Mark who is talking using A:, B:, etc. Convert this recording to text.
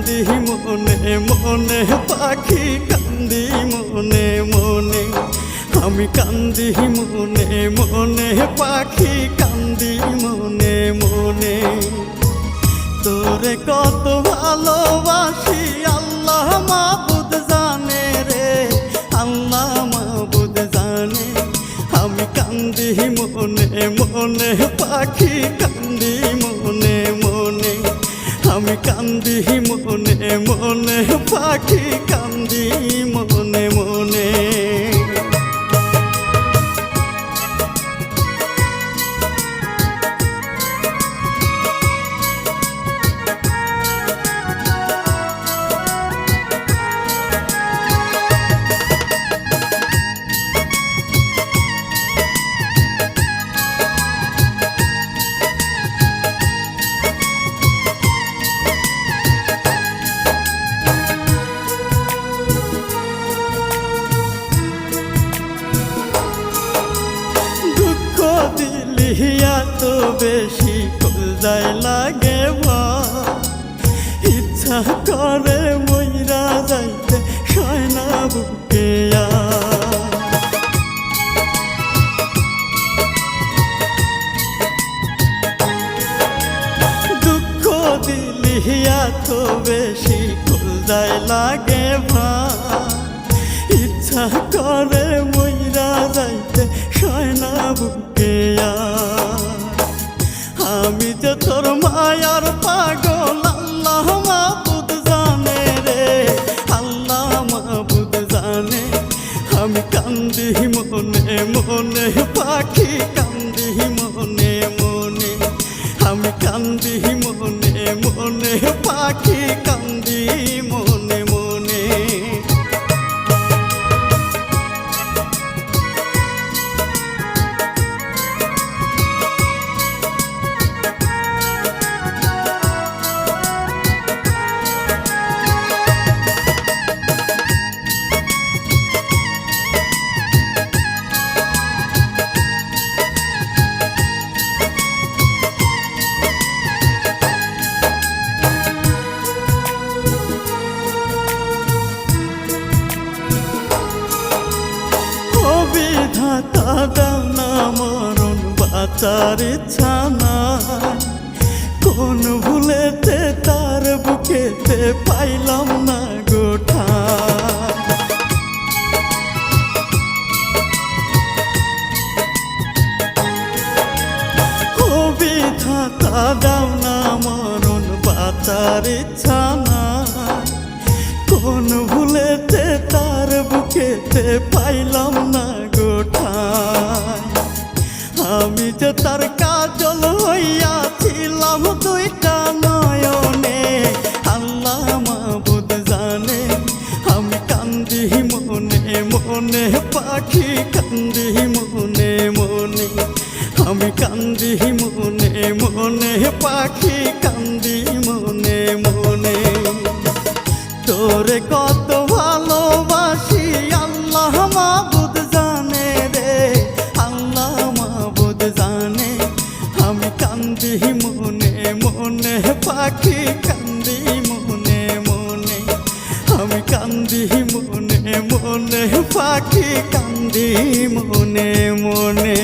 A: কান্দি মনে মনে পাখি কান্দি মনে মনে আমি কান্দি মনে মনে পাখি কান্দি মনে মনে তোরে কত ভালোবাসি আল্লাহ মাবুদ জানে রে আল্লাহ মাবুদ জানে আমি কান্দি মনে মনে পাখি কান্দি মনে মনে আমি কান্দি মনে মনে পাখি কান্দি মনে মনে দিলিয়া তো বেশি কলজায় লাগে ইচ্ছা করে মইরা যাইতে সয়না বুকে দুঃখ দিলিয়া তো বেশি কলজায় লাগে ইচ্ছা করে মইরা যাইতে সয়না বুকে আমি যে তোর মায়ার পাগল আল্লাহ মাবুদ জানে রে আল্লাহ মাবুদ জানে আমি কান্দি মনে মনে পাখি কান্দি মনে মনে আমি কান্দি মনে মনে পাখি কান্দি মনে মনে বিধাতা দাও না মরণ বাঁচার ইচ্ছা নাই কোন ভুলেতে তার বুকেতে পাইলাম না গোঠা ও বিধাতা দাও না মরণ বাঁচার ইচ্ছা নাই কোন ভুলেতে তার বুকেতে পাইলাম না গোঠায় আমি যে তার কাজল হইয়াছিলাম দুইটা নয়নে আল্লাহ মাবুদ জানে আমি কান্দি মনে মনে পাখি কান্দি মনে মনে আমি কান্দি মনে মনে পাখি কান্দি মনে মনে তোরে কত ভালোবাসি আল্লাহ মাবুদ জানে রে আল্লাহ মাবুদ জানে আমি কান্দি মনে মনে পাখি কান্দি মনে মনে আমি কান্দি মনে মনে পাখি কান্দি মনে মনে